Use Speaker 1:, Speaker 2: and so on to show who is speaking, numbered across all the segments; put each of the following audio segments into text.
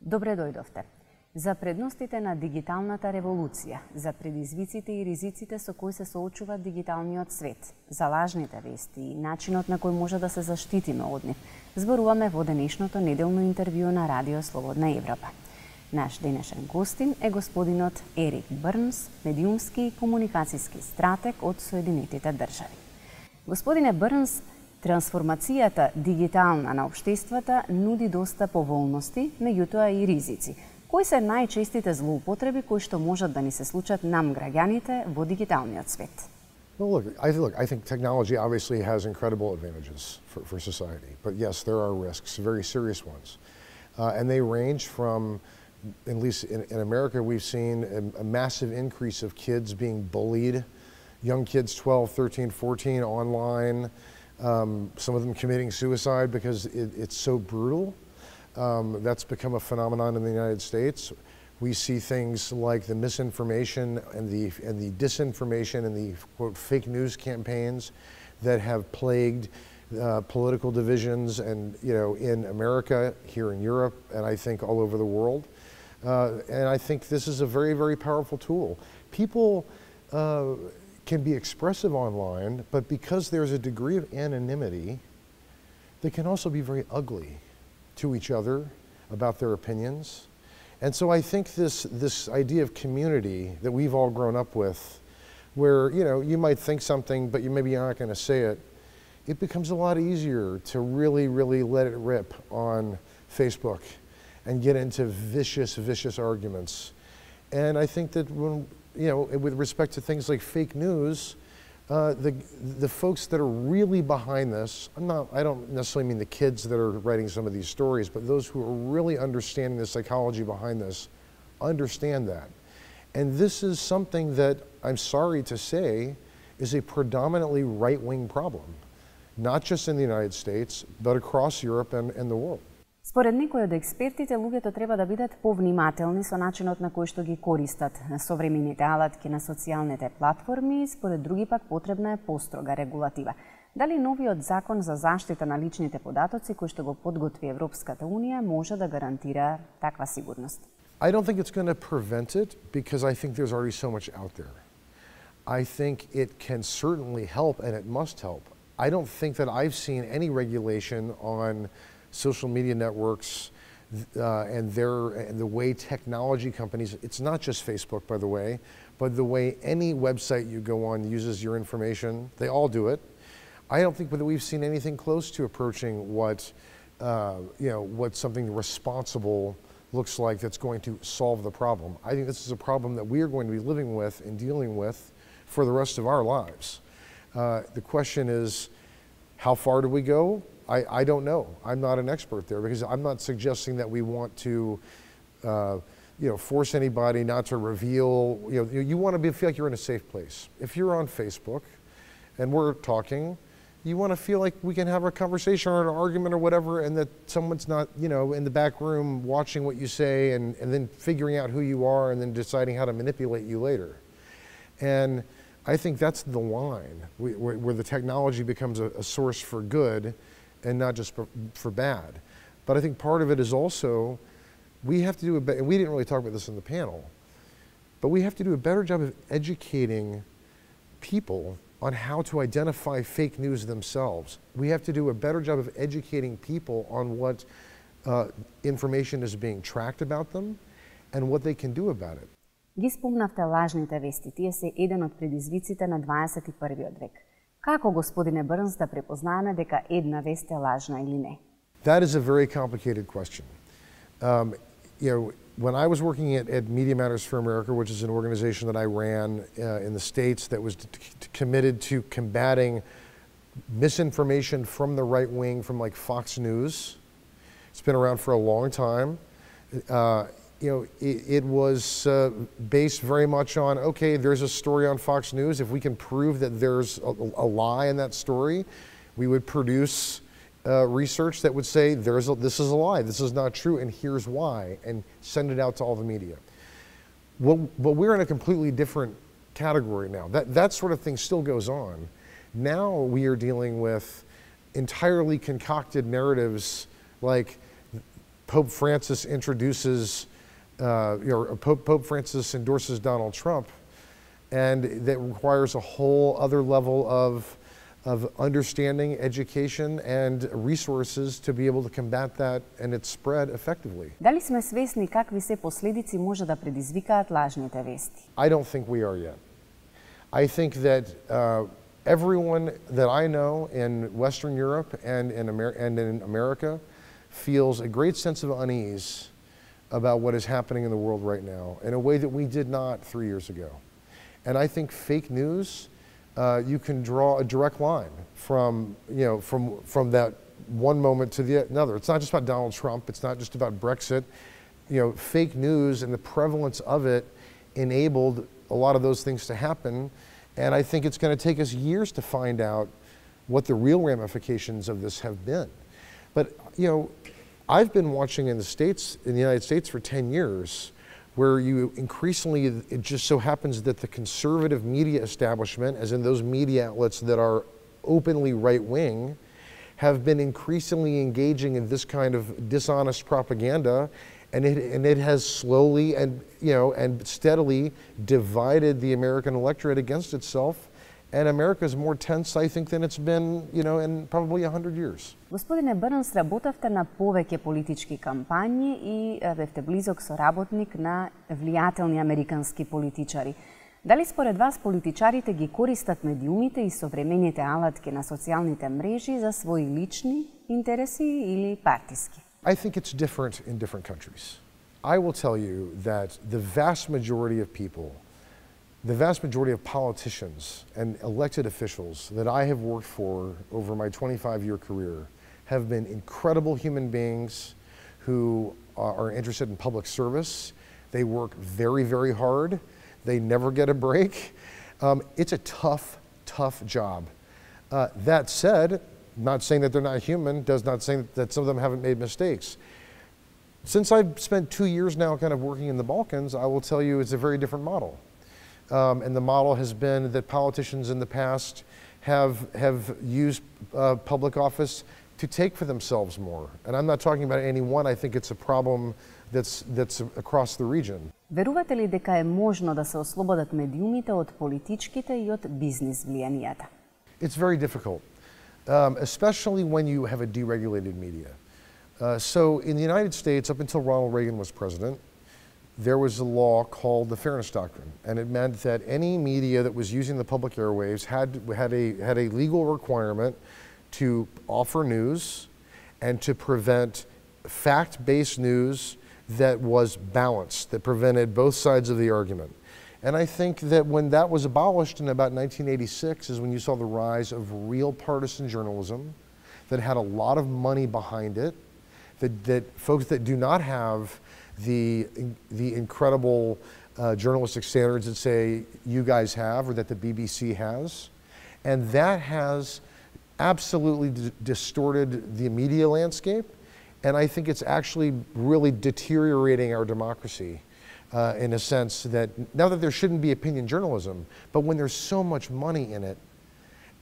Speaker 1: Добре дојдовте. За предностите на дигиталната револуција, за предизвиците и ризиците со кои се соочува дигиталниот свет, за лажните вести и начинот на кој може да се заштитиме од нив, зборуваме во денешното неделно интервју на Радио Слободна Европа. Наш денешен гостин е господинот Ерик Брнс, медиумски и комуникацијски стратег од Соединетите држави. Господине Брнс, трансформацијата дигитална на општествата нуди доста поволности, меѓутоа и ризици. Кои се најчестите злоупотреби кои што можат да ни се случат нам граѓаните во дигиталниот свет?
Speaker 2: Well, I think technology obviously has incredible advantages for society, but yes, there are risks, very serious ones. And they range from, at least in America, we've seen a massive increase of kids being bullied, young kids 12, 13, 14 online, some of them committing suicide because it's so brutal. That's become a phenomenon in the United States. We see things like the misinformation and the disinformation and the quote fake news campaigns that have plagued political divisions, and in America, here in Europe, and I think all over the world. And I think this is a very, very powerful tool. People can be expressive online, but because there's a degree of anonymity, they can also be very ugly to each other about their opinions. And so I think this idea of community that we've all grown up with, where you might think something, but maybe you're not going to say it, it becomes a lot easier to really, really let it rip on Facebook and get into vicious arguments. And I think that when with respect to things like fake news, the folks that are really behind this, I don't necessarily mean the kids that are writing some of these stories, but those who are really understanding the psychology behind this, understand that. And this is something that, I'm sorry to say, is a predominantly right-wing problem, not just in the United States, but across Europe and the world.
Speaker 1: Според некои од експертите, луѓето треба да бидат повнимателни со начинот на кој што ги користат современите алатки на социјалните платформи, според други пак потребна е построга регулатива. Дали новиот закон за заштита на личните податоци кој што го подготви Европската унија може да гарантира таква сигурност?
Speaker 2: I don't think it's going to prevent it because I think there's already so much out there. I think it can certainly help, and it must help. I don't think that I've seen any regulation on social media networks and the way technology companies, it's not just Facebook, by the way, but the way any website you go on uses your information, they all do it. I don't think that we've seen anything close to approaching what something responsible looks like that's going to solve the problem. I think this is a problem that we are going to be living with and dealing with for the rest of our lives. The question is, how far do we go? I don't know. I'm not an expert there because I'm not suggesting that we want to, force anybody not to reveal. You want to feel like you're in a safe place. If you're on Facebook, and we're talking, you want to feel like we can have a conversation or an argument or whatever, and that someone's not, in the back room watching what you say and then figuring out who you are and then deciding how to manipulate you later. And I think that's the line where the technology becomes a source for good and not just for bad. But I think part of it is also, we have to do and we didn't really talk about this in the panel, but we have to do a better job of educating people on how to identify fake news themselves. We have to do a better job of educating people on what information is being tracked about them and what they can do about it.
Speaker 1: Ги спомнавте лажните вести, тие се еден од предизвиците на 21-виот век. Како, господине Брнс, да препознаеме дека една вест е лажна или не?
Speaker 2: That is a very complicated question. When I was working at Media Matters for America, which is an organization that I ran in the States that was committed to combating misinformation from the right wing, from like Fox News. It's been around for a long time. It was based very much on, okay, there's a story on Fox News. If we can prove that there's a lie in that story, we would produce research that would say, this is a lie, this is not true, and here's why, and send it out to all the media. But we're in a completely different category now. That sort of thing still goes on. Now we are dealing with entirely concocted narratives like Pope Francis introduces, Pope Francis endorses Donald Trump, and that requires a whole other level of understanding, education, and resources to be able to combat that and its spread effectively.
Speaker 1: Дали сме свесни какви се последици може да предизвикаат лажните вести?
Speaker 2: I don't think we are yet. I think that everyone that I know in Western Europe and in America feels a great sense of unease about what is happening in the world right now in a way that we did not 3 years ago. And I think fake news, you can draw a direct line from that one moment to the another. It's not just about Donald Trump. It's not just about Brexit. Fake news and the prevalence of it enabled a lot of those things to happen. And I think it's going to take us years to find out what the real ramifications of this have been. But, I've been watching in the United States for 10 years, where you increasingly, it just so happens that the conservative media establishment, as in those media outlets that are openly right-wing, have been increasingly engaging in this kind of dishonest propaganda, and it has slowly and steadily divided the American electorate against itself. And America is more tense, I think, than it's been, in probably 100 years.
Speaker 1: Господине Брнс, работавте на повеќе политички кампањи и бевте близок соработник на влијателни американски политичари. Дали според вас политичарите ги користат медиумите и современите алатки на социјалните мрежи за своји лични интереси или партиски?
Speaker 2: I think it's different in different countries. I will tell you that the vast majority of people, the vast majority of politicians and elected officials that I have worked for over my 25-year career have been incredible human beings who are interested in public service. They work very, very hard. They never get a break. It's a tough, tough job. That said, not saying that they're not human, does not say that some of them haven't made mistakes. Since I've spent 2 years now kind of working in the Balkans, I will tell you it's a very different model. And the model has been that politicians in the past have used public office to take for themselves more. And I'm not talking about any one, I think it's a problem that's across the region.
Speaker 1: Верувате ли дека е можно да се ослободат медиумите од политичките и од бизнис влијанијата?
Speaker 2: It's very difficult, especially when you have a deregulated media. So in the United States, up until Ronald Reagan was president, there was a law called the Fairness Doctrine, and it meant that any media that was using the public airwaves had a legal requirement to offer news and to prevent fact-based news that was balanced, that prevented both sides of the argument. And I think that when that was abolished in about 1986 is when you saw the rise of real partisan journalism that had a lot of money behind it, that folks that do not have the incredible journalistic standards that say you guys have or that the BBC has. And that has absolutely distorted the media landscape. And I think it's actually really deteriorating our democracy in a sense that, now that there shouldn't be opinion journalism, but when there's so much money in it,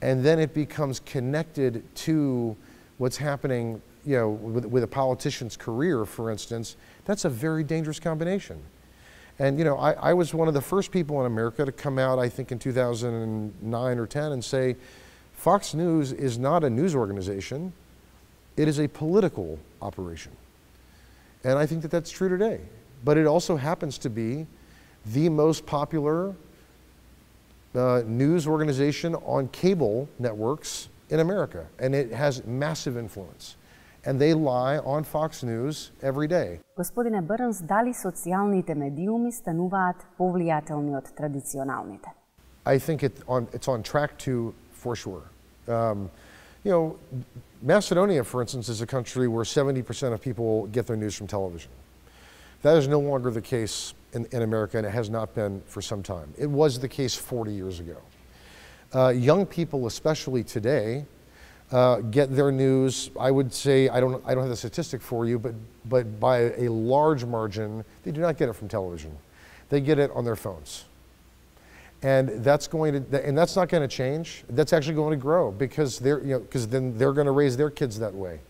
Speaker 2: and then it becomes connected to what's happening with a politician's career, for instance, that's a very dangerous combination. And I was one of the first people in America to come out, I think in 2009 or 10, and say, Fox News is not a news organization, it is a political operation. And I think that that's true today. But it also happens to be the most popular news organization on cable networks in America. And it has massive influence. And they lie on Fox News every day.
Speaker 1: Господине Брнс, дали социјалните медиуми стануваат повлијателни од традиционалните?
Speaker 2: I think it's on track to, for sure. Macedonia, for instance, is a country where 70% of people get their news from television. That is no longer the case in America, and it has not been for some time. It was the case 40 years ago. Young people, especially today, get their news, I would say, I don't have the statistic for you, but by a large margin, they do not get it from television. they get it on their phones. And that's not going to change. That's actually going to grow because then they're going to raise their kids that way.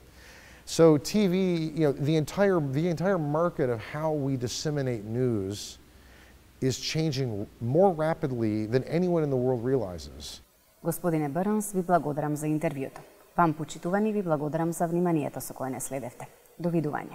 Speaker 2: So TV, the entire market of how we disseminate news is changing more rapidly than anyone in the world realizes.
Speaker 1: Господине Брнс, ви благодарам за интервјуто. Вам почитувани ви благодарам за вниманието со кое не следевте. Довидување.